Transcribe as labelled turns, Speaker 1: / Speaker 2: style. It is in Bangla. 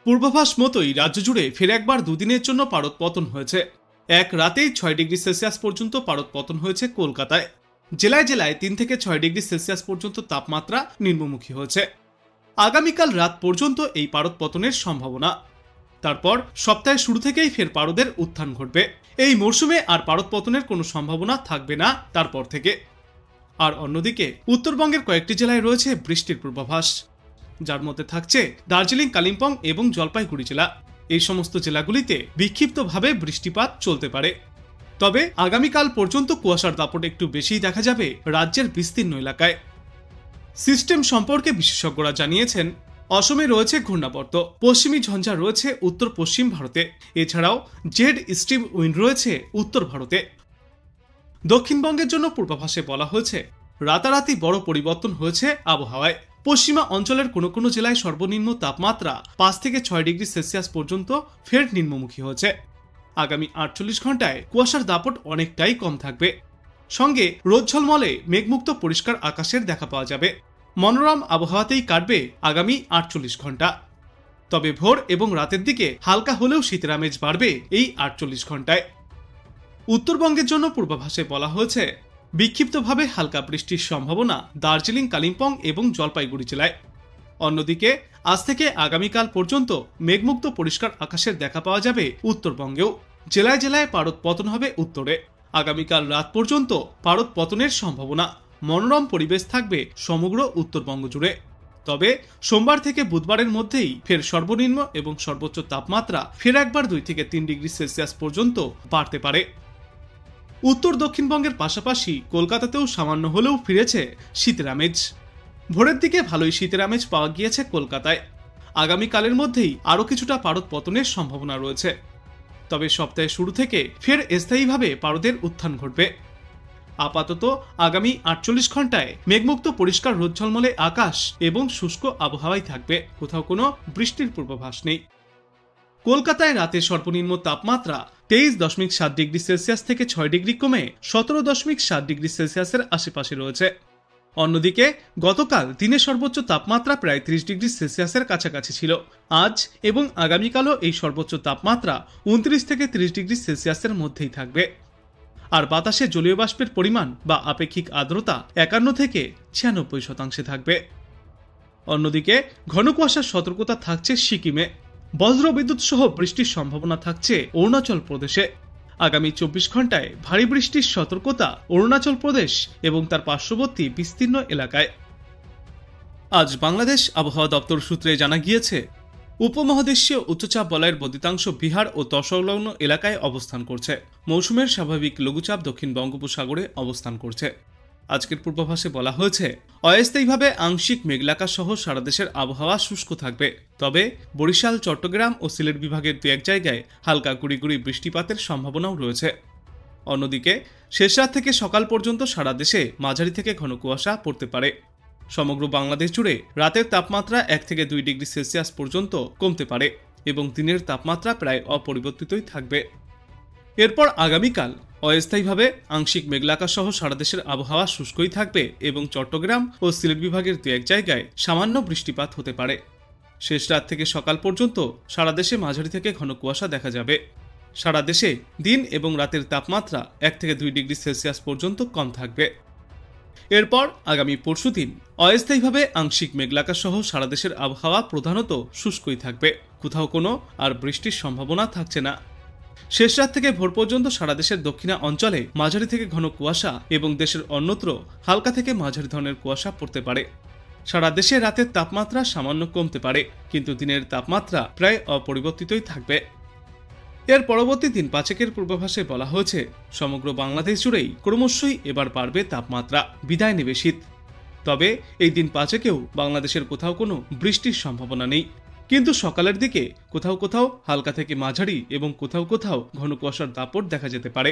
Speaker 1: পূর্বাভাস মতোই রাজ্য জুড়ে ফের একবার দুদিনের জন্য পারদ পতন হয়েছে। এক রাতেই 6 ডিগ্রি সেলসিয়াস পর্যন্ত পারদ পতন হয়েছে কলকাতায়। জেলায় জেলায় 3 থেকে 6 ডিগ্রি সেলসিয়াস পর্যন্ত তাপমাত্রা নিম্নমুখী হয়েছে। আগামীকাল রাত পর্যন্ত এই পারদ পতনের সম্ভাবনা। তারপর সপ্তাহের শুরু থেকেই ফের পারদের উত্থান ঘটবে। এই মরশুমে আর পারদ পতনের কোনো সম্ভাবনা থাকবে না তারপর থেকে। আর অন্যদিকে উত্তরবঙ্গের কয়েকটি জেলায় রয়েছে বৃষ্টির পূর্বাভাস, যার মধ্যে থাকছে দার্জিলিং, কালিম্পং এবং জলপাইগুড়ি জেলা। এই সমস্ত জেলাগুলিতে বিক্ষিপ্তভাবে বৃষ্টিপাত চলতে পারে। তবে আগামীকাল পর্যন্ত কুয়াশার দাপট একটু বেশিই দেখা যাবে রাজ্যের বিস্তীর্ণ এলাকায়। সিস্টেম সম্পর্কে বিশেষজ্ঞরা জানিয়েছেন, অসমে রয়েছে ঘূর্ণাবর্ত, পশ্চিমী ঝঞ্ঝা রয়েছে উত্তর পশ্চিম ভারতে, এছাড়াও জেড স্ট্রিম উইন্ড রয়েছে উত্তর ভারতে। দক্ষিণবঙ্গের জন্য পূর্বাভাসে বলা হয়েছে, রাতারাতি বড় পরিবর্তন হয়েছে আবহাওয়ায়। পশ্চিমা অঞ্চলের কোনো কোনো জেলায় সর্বনিম্ন তাপমাত্রা 5 থেকে 6 ডিগ্রি সেলসিয়াস পর্যন্ত ফের নিম্নমুখী হয়েছে। আগামী 48 ঘন্টায় কুয়াশার দাপট অনেকটাই কম থাকবে। সঙ্গে রোদ ঝলমলে মেঘমুক্ত পরিষ্কার আকাশের দেখা পাওয়া যাবে। মনোরম আবহাওয়াতেই কাটবে আগামী 48 ঘন্টা। তবে ভোর এবং রাতের দিকে হালকা হলেও শীতের আমেজ বাড়বে এই 48 ঘন্টায়। উত্তরবঙ্গের জন্য পূর্বাভাসে বলা হয়েছে, বিক্ষিপ্তভাবে হালকা বৃষ্টির সম্ভাবনা দার্জিলিং, কালিম্পং এবং জলপাইগুড়ি জেলায়। অন্যদিকে আজ থেকে আগামীকাল পর্যন্ত মেঘমুক্ত পরিষ্কার আকাশের দেখা পাওয়া যাবে উত্তরবঙ্গেও। জেলায় জেলায় পারদ পতন হবে উত্তরে। আগামীকাল রাত পর্যন্ত পারদ পতনের সম্ভাবনা। মনোরম পরিবেশ থাকবে সমগ্র উত্তরবঙ্গ জুড়ে। তবে সোমবার থেকে বুধবারের মধ্যেই ফের সর্বনিম্ন এবং সর্বোচ্চ তাপমাত্রা ফের একবার 2 থেকে 3 ডিগ্রি সেলসিয়াস পর্যন্ত বাড়তে পারে। উত্তর দক্ষিণবঙ্গের পাশাপাশি কলকাতাতেও সামান্য হলেও ফিরেছে শীতের আমেজ। ভোরের দিকে ভালোই শীতের আমেজ পাওয়া গিয়েছে কলকাতায়। আগামীকালের মধ্যেই আরও কিছুটা পারদ পতনের সম্ভাবনা রয়েছে। তবে সপ্তাহের শুরু থেকে ফের স্থায়ীভাবে পারদের উত্থান ঘটবে। আপাতত আগামী 48 ঘন্টায় মেঘমুক্ত পরিষ্কার রোদ ঝলমলে আকাশ এবং শুষ্ক আবহাওয়াই থাকবে। কোথাও কোনো বৃষ্টির পূর্বাভাস নেই। কলকাতায় রাতে সর্বনিম্ন তাপমাত্রা 23.7 ডিগ্রি সেলসিয়াস থেকে 6 ডিগ্রি কমে 17.7 ডিগ্রি সেলসিয়াসের আশেপাশে রয়েছে। অন্যদিকে গতকাল দিনের সর্বোচ্চ তাপমাত্রা প্রায় 30 ডিগ্রি সেলসিয়াসের কাছাকাছি ছিল। আজ এবং আগামীকালও এই সর্বোচ্চ তাপমাত্রা 29 থেকে 30 ডিগ্রি সেলসিয়াসের মধ্যেই থাকবে। আর বাতাসে জলীয় বাষ্পের পরিমাণ বা আপেক্ষিক আর্দ্রতা 51 থেকে 96% থাকবে। অন্যদিকে ঘন কুয়াশার সতর্কতা থাকছে সিকিমে। বজ্র বিদ্যুৎ সহ বৃষ্টির সম্ভাবনা থাকছে অরুণাচল প্রদেশে। আগামী 24 ঘন্টায় ভারী বৃষ্টির সতর্কতা অরুণাচল প্রদেশ এবং তার পার্শ্ববর্তী বিস্তীর্ণ এলাকায়। আজ বাংলাদেশ আবহাওয়া দপ্তর সূত্রে জানা গিয়েছে, উপমহাদেশীয় উচ্চচাপ বলয়ের বর্ধিতাংশ বিহার ও তৎসংলগ্ন এলাকায় অবস্থান করছে। মৌসুমের স্বাভাবিক লঘুচাপ দক্ষিণ বঙ্গোপসাগরে অবস্থান করছে। আজকের পূর্বাভাসে বলা হয়েছে, অস্থায়ীভাবে আংশিক মেঘলাকা সহ সারা দেশের আবহাওয়া শুষ্ক থাকবে। তবে বরিশাল, চট্টগ্রাম ও সিলেট বিভাগের 2-1 জায়গায় হালকা গুঁড়ি গুঁড়ি বৃষ্টিপাতের সম্ভাবনাও রয়েছে। অন্যদিকে শেষ রাত থেকে সকাল পর্যন্ত সারা দেশে মাঝারি থেকে ঘন কুয়াশা পড়তে পারে। সমগ্র বাংলাদেশ জুড়ে রাতের তাপমাত্রা 1 থেকে 2 ডিগ্রি সেলসিয়াস পর্যন্ত কমতে পারে এবং দিনের তাপমাত্রা প্রায় অপরিবর্তিতই থাকবে। এরপর আগামীকাল অস্থায়ীভাবে আংশিক মেঘলাকা সহ সারা দেশের আবহাওয়া শুষ্কই থাকবে এবং চট্টগ্রাম ও সিলেট বিভাগের 2-1 জায়গায় সামান্য বৃষ্টিপাত হতে পারে। শেষ রাত থেকে সকাল পর্যন্ত সারা দেশে মাঝারি থেকে ঘন কুয়াশা দেখা যাবে। সারা দেশে দিন এবং রাতের তাপমাত্রা 1 থেকে 2 ডিগ্রি সেলসিয়াস পর্যন্ত কম থাকবে। এরপর আগামী পরশুদিন অস্থায়ীভাবে আংশিক মেঘলাকা সহ সারা দেশের আবহাওয়া প্রধানত শুষ্কই থাকবে। কোথাও কোনো আর বৃষ্টির সম্ভাবনা থাকছে না। শেষ রাত থেকে ভোর পর্যন্ত সারা দেশের দক্ষিণা অঞ্চলে মাঝারি থেকে ঘন কুয়াশা এবং দেশের অন্যত্র হালকা থেকে মাঝারি ধরনের কুয়াশা পড়তে পারে। সারা দেশে রাতের তাপমাত্রা সামান্য কমতে পারে, কিন্তু দিনের তাপমাত্রা প্রায় অপরিবর্তিতই থাকবে। এর পরবর্তী দিন 5 পূর্বাভাসে বলা হয়েছে, সমগ্র বাংলাদেশ জুড়েই ক্রমশই এবার বাড়বে তাপমাত্রা, বিদায় নেবে শীত। তবে এই দিন 5 বাংলাদেশের কোথাও কোনো বৃষ্টির সম্ভাবনা নেই, কিন্তু সকালের দিকে কোথাও কোথাও হালকা থেকে মাঝারি এবং কোথাও কোথাও ঘন কুয়াশার দাপট দেখা যেতে পারে।